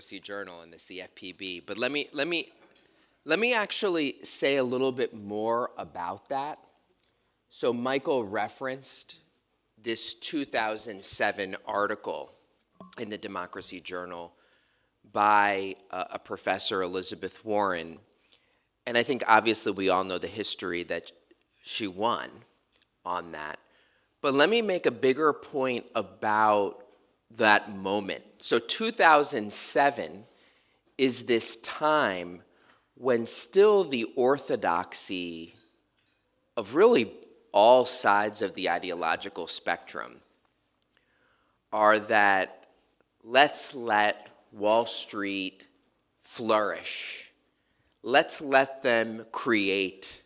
Journal and the CFPB. But let me actually say a little bit more about that. So Michael referenced this 2007 article in the Democracy Journal by a professor, Elizabeth Warren. And I think obviously we all know the history that she won on that. But let me make a bigger point about that moment. So 2007 is this time when still the orthodoxy of really all sides of the ideological spectrum are that let's let Wall Street flourish. Let's let them create.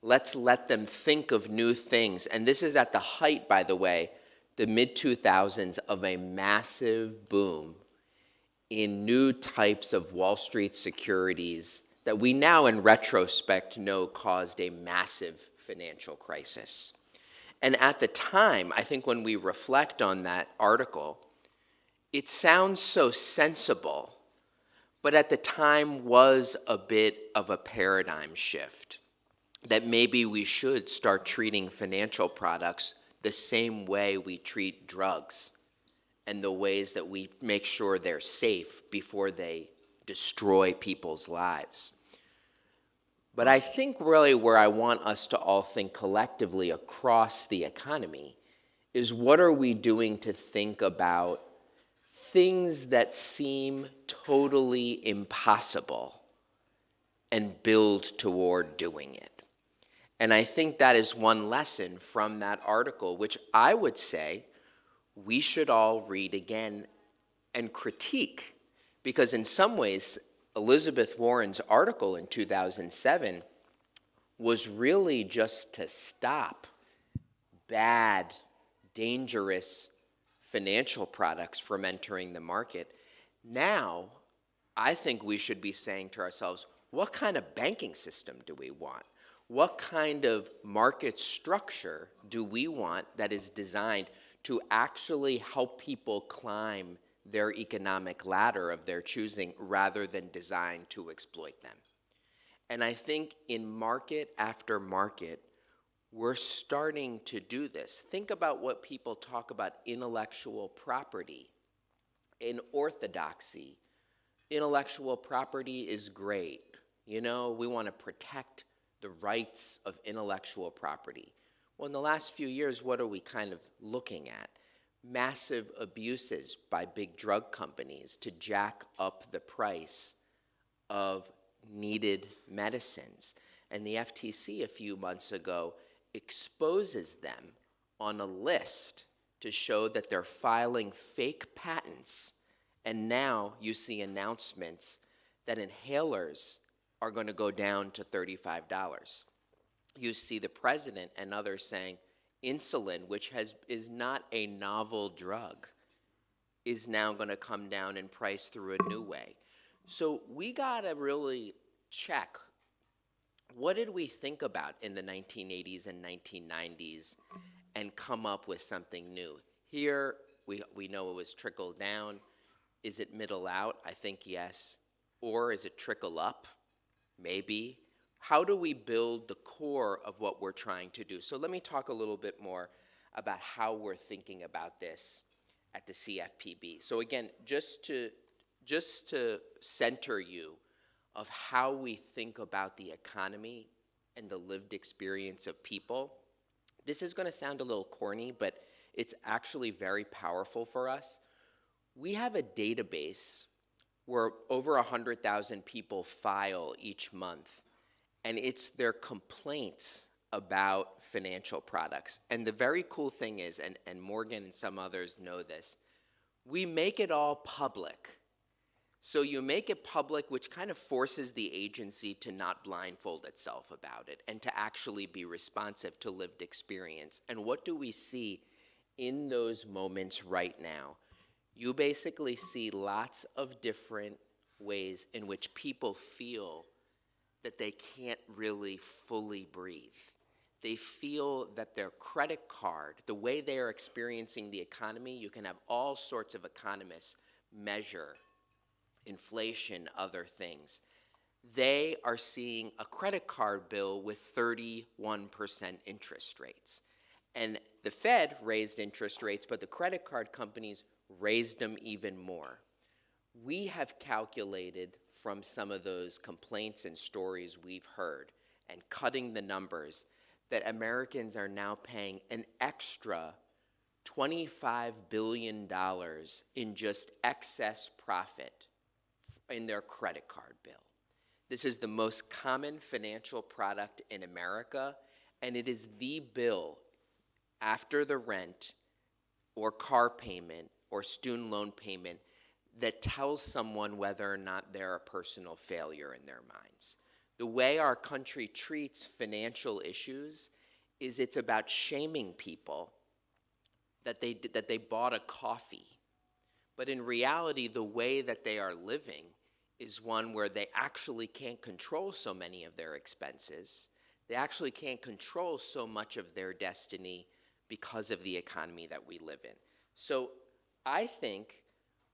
Let's let them think of new things. And this is at the height, by the way, the mid-2000s of a massive boom in new types of Wall Street securities that we now in retrospect know caused a massive financial crisis. And at the time, I think when we reflect on that article, it sounds so sensible, but at the time was a bit of a paradigm shift, that maybe we should start treating financial products the same way we treat drugs and the ways that we make sure they're safe before they destroy people's lives. But I think really where I want us to all think collectively across the economy is what are we doing to think about things that seem totally impossible and build toward doing it. And I think that is one lesson from that article, which I would say we should all read again and critique. Because in some ways, Elizabeth Warren's article in 2007 was really just to stop bad, dangerous financial products from entering the market. Now, I think we should be saying to ourselves, what kind of banking system do we want? What kind of market structure do we want that is designed to actually help people climb their economic ladder of their choosing rather than designed to exploit them? And I think in market after market, we're starting to do this. Think about what people talk about intellectual property. In orthodoxy, intellectual property is great. You know, we want to protect the rights of intellectual property. Well, in the last few years, what are we kind of looking at? Massive abuses by big drug companies to jack up the price of needed medicines. And the FTC a few months ago exposes them on a list to show that they're filing fake patents. And now you see announcements that inhalers are going to go down to $35. You see the president and others saying insulin, which is not a novel drug, is now going to come down in price through a new way. So we got to really check, what did we think about in the 1980s and 1990s and come up with something new? Here, we know it was trickle down. Is it middle out? I think yes. Or is it trickle up? Maybe. How do we build the core of what we're trying to do? So let me talk a little bit more about how we're thinking about this at the CFPB. So again, just to center you of how we think about the economy and the lived experience of people, this is going to sound a little corny, but it's actually very powerful for us. We have a database where over 100,000 people file each month, and it's their complaints about financial products. And the very cool thing is, and Morgan and some others know this, we make it all public. So you make it public, which kind of forces the agency to not blindfold itself about it and to actually be responsive to lived experience. And what do we see in those moments right now? You basically see lots of different ways in which people feel that they can't really fully breathe. They feel that their credit card, the way they are experiencing the economy, you can have all sorts of economists measure inflation, other things. They are seeing a credit card bill with 31% interest rates. And the Fed raised interest rates, but the credit card companies raised them even more. We have calculated from some of those complaints and stories we've heard and cutting the numbers that Americans are now paying an extra $25 billion in just excess profit in their credit card bill. This is the most common financial product in America, and it is the bill after the rent or car payment or student loan payment that tells someone whether or not they're a personal failure in their minds. The way our country treats financial issues is it's about shaming people that they bought a coffee. But in reality, the way that they are living is one where they actually can't control so many of their expenses. They actually can't control so much of their destiny because of the economy that we live in. So I think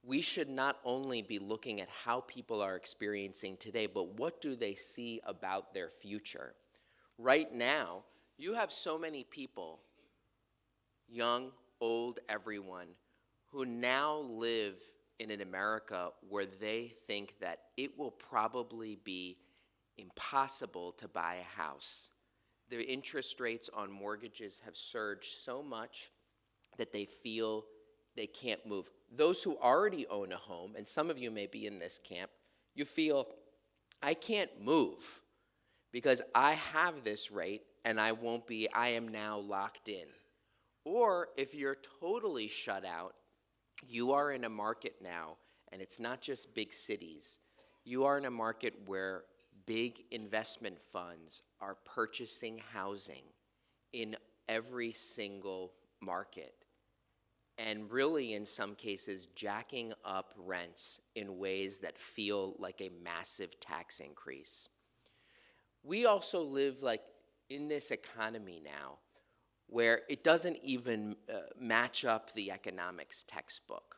we should not only be looking at how people are experiencing today, but what do they see about their future? Right now, you have so many people, young, old, everyone, who now live in an America where they think that it will probably be impossible to buy a house. The interest rates on mortgages have surged so much that they feel they can't move. Those who already own a home, and some of you may be in this camp, you feel, I can't move because I have this rate and I am now locked in. Or if you're totally shut out, you are in a market now, and it's not just big cities. You are in a market where big investment funds are purchasing housing in every single market, and really in some cases jacking up rents in ways that feel like a massive tax increase. We also live in this economy now where it doesn't even match up the economics textbook.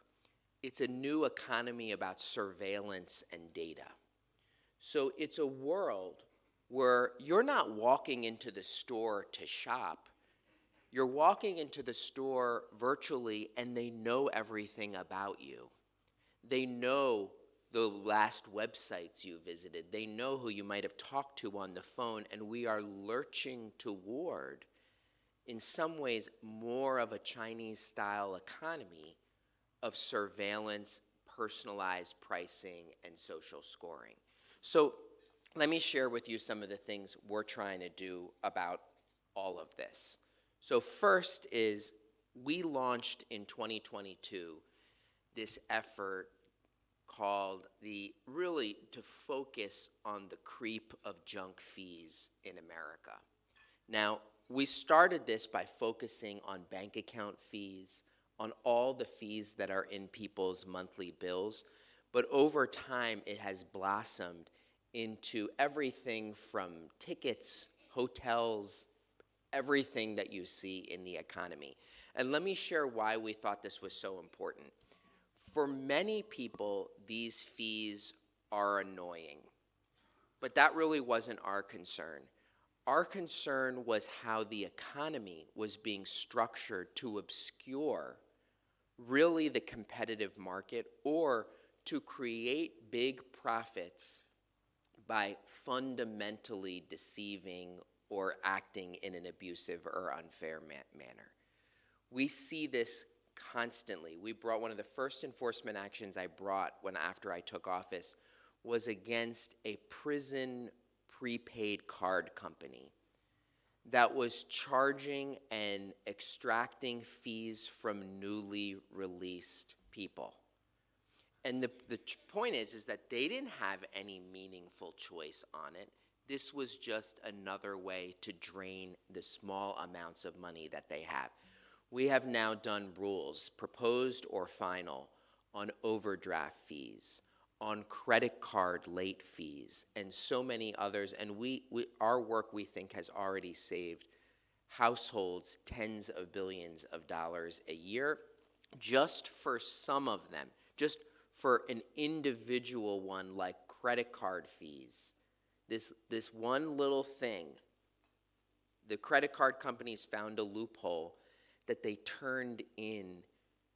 It's a new economy about surveillance and data. So it's a world where you're not walking into the store to shop. You're walking into the store virtually, and they know everything about you. They know the last websites you visited. They know who you might have talked to on the phone, and we are lurching toward, in some ways, more of a Chinese-style economy of surveillance, personalized pricing, and social scoring. So let me share with you some of the things we're trying to do about all of this. So first is we launched in 2022 this effort called really to focus on the creep of junk fees in America. Now, we started this by focusing on bank account fees, on all the fees that are in people's monthly bills, but over time it has blossomed into everything from tickets, hotels, everything that you see in the economy. And let me share why we thought this was so important. For many people, these fees are annoying, but that really wasn't our concern. Our concern was how the economy was being structured to obscure really the competitive market or to create big profits by fundamentally deceiving or acting in an abusive or unfair manner. We see this constantly. We brought one of the first enforcement actions I brought after I took office was against a prison prepaid card company that was charging and extracting fees from newly released people. And the point is that they didn't have any meaningful choice on it. This was just another way to drain the small amounts of money that they have. We have now done rules, proposed or final, on overdraft fees, on credit card late fees, and so many others. And our work, we think, has already saved households tens of billions of dollars a year just for some of them, just for an individual one like credit card fees, this one little thing, the credit card companies found a loophole that they turned in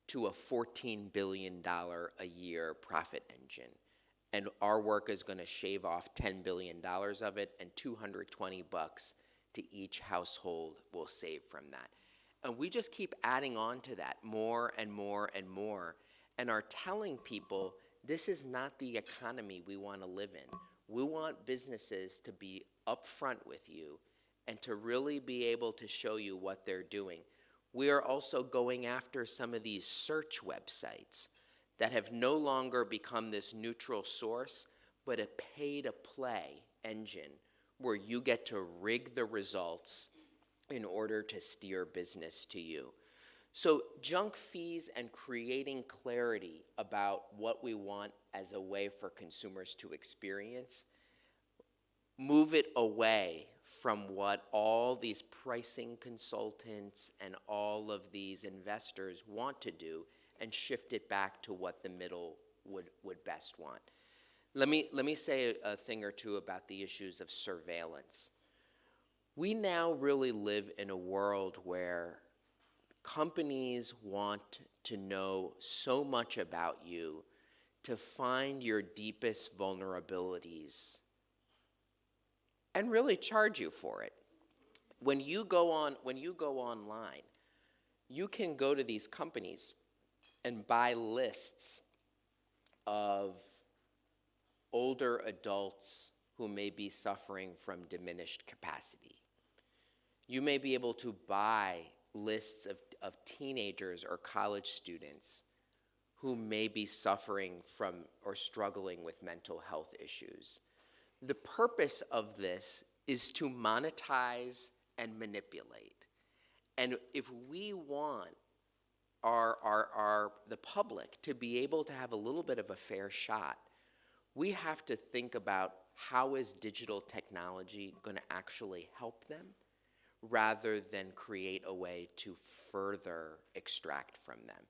to a $14 billion a year profit engine. And our work is going to shave off $10 billion of it, and $220 to each household will save from that. And we just keep adding on to that more and more and more, and are telling people this is not the economy we want to live in. We want businesses to be upfront with you and to really be able to show you what they're doing. We are also going after some of these search websites that have no longer become this neutral source, but a pay-to-play engine where you get to rig the results in order to steer business to you. So junk fees and creating clarity about what we want as a way for consumers to experience, move it away from what all these pricing consultants and all of these investors want to do, and shift it back to what the middle would best want. Let me say a thing or two about the issues of surveillance. We now really live in a world where companies want to know so much about you to find your deepest vulnerabilities and really charge you for it. When you go online, you can go to these companies and buy lists of older adults who may be suffering from diminished capacity. You may be able to buy lists of teenagers or college students who may be suffering from or struggling with mental health issues. The purpose of this is to monetize and manipulate. And if we want the public to be able to have a little bit of a fair shot, we have to think about how is digital technology going to actually help them, rather than create a way to further extract from them.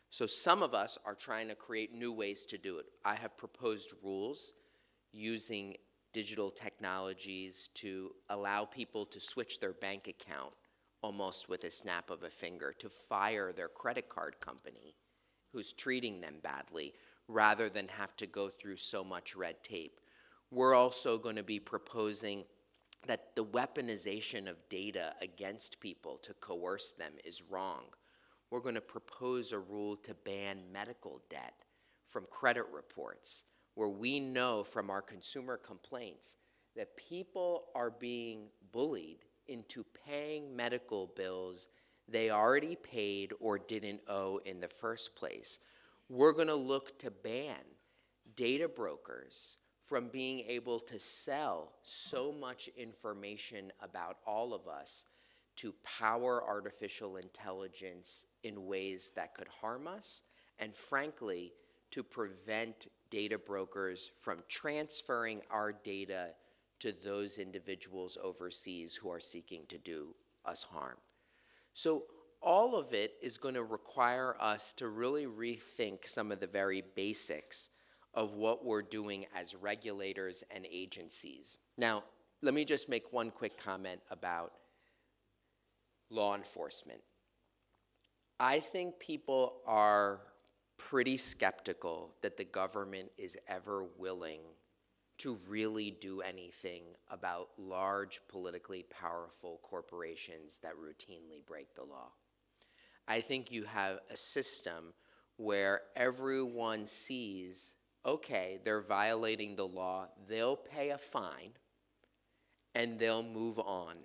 So some of us are trying to create new ways to do it. I have proposed rules using digital technologies to allow people to switch their bank account almost with a snap of a finger, to fire their credit card company who's treating them badly, rather than have to go through so much red tape. We're also going to be proposing that the weaponization of data against people to coerce them is wrong. We're going to propose a rule to ban medical debt from credit reports, where we know from our consumer complaints that people are being bullied into paying medical bills they already paid or didn't owe in the first place. We're going to look to ban data brokers from being able to sell so much information about all of us to power artificial intelligence in ways that could harm us, and frankly, to prevent data brokers from transferring our data to those individuals overseas who are seeking to do us harm. So all of it is going to require us to really rethink some of the very basics of what we're doing as regulators and agencies. Now, let me just make one quick comment about law enforcement. I think people are pretty skeptical that the government is ever willing to really do anything about large, politically powerful corporations that routinely break the law. I think you have a system where everyone sees, okay, they're violating the law, they'll pay a fine, and they'll move on.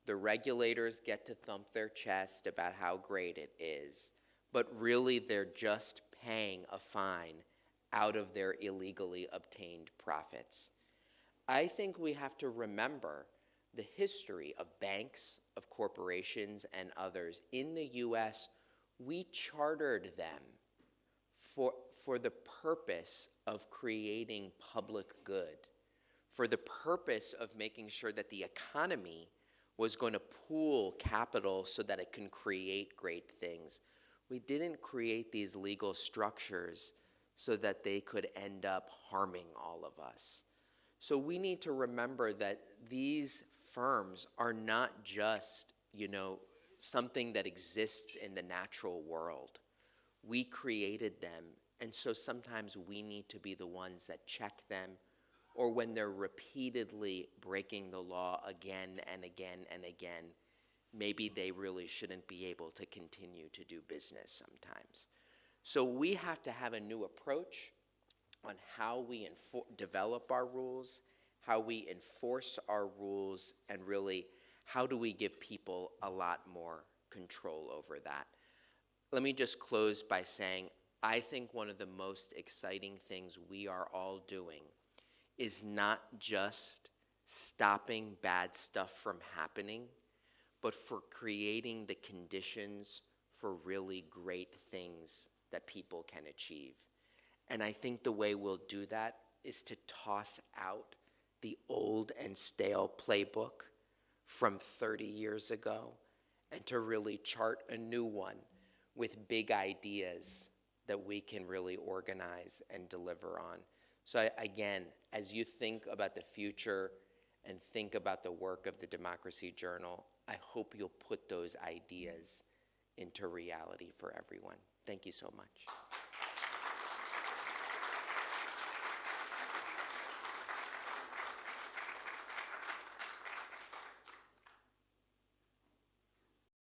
The regulators get to thump their chest about how great it is, but really they're just paying a fine out of their illegally obtained profits. I think we have to remember the history of banks, of corporations, and others. In the US, we chartered them for the purpose of creating public good, for the purpose of making sure that the economy was going to pool capital so that it can create great things. We didn't create these legal structures so that they could end up harming all of us. So we need to remember that these firms are not just, something that exists in the natural world. We created them, and so sometimes we need to be the ones that check them, or when they're repeatedly breaking the law again and again and again, maybe they really shouldn't be able to continue to do business sometimes. So we have to have a new approach on how we develop our rules, how we enforce our rules, and really how do we give people a lot more control over that. Let me just close by saying I think one of the most exciting things we are all doing is not just stopping bad stuff from happening, but for creating the conditions for really great things that people can achieve. And I think the way we'll do that is to toss out the old and stale playbook from 30 years ago and to really chart a new one with big ideas that we can really organize and deliver on. So again, as you think about the future and think about the work of the Democracy Journal, I hope you'll put those ideas into reality for everyone. Thank you so much.